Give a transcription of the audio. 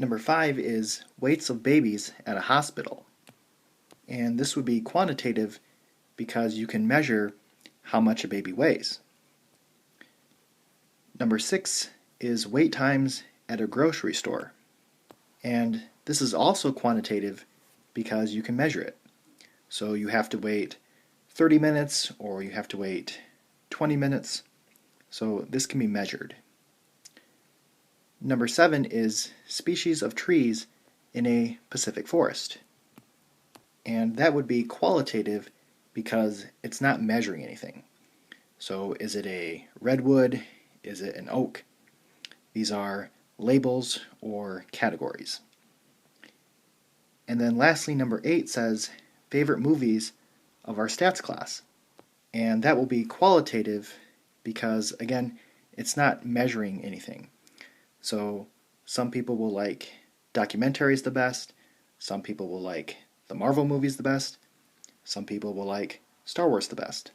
Number 5 is weights of babies at a hospital. And this would be quantitative because you can measure how much a baby weighs. Number 6 is wait times at a grocery store. And this is also quantitative because you can measure it. So you have to wait 30 minutes or you have to wait 20 minutes. So this can be measured. Number 7 is species of trees in a Pacific forest. And that would be qualitative because it's not measuring anything. So is it a redwood? Is it an oak? These are labels or categories. And then lastly, number 8 says favorite movies of our stats class. And that will be qualitative because, again, it's not measuring anything. So some people will like documentaries the best, some people will like the Marvel movies the best, some people will like Star Wars the best.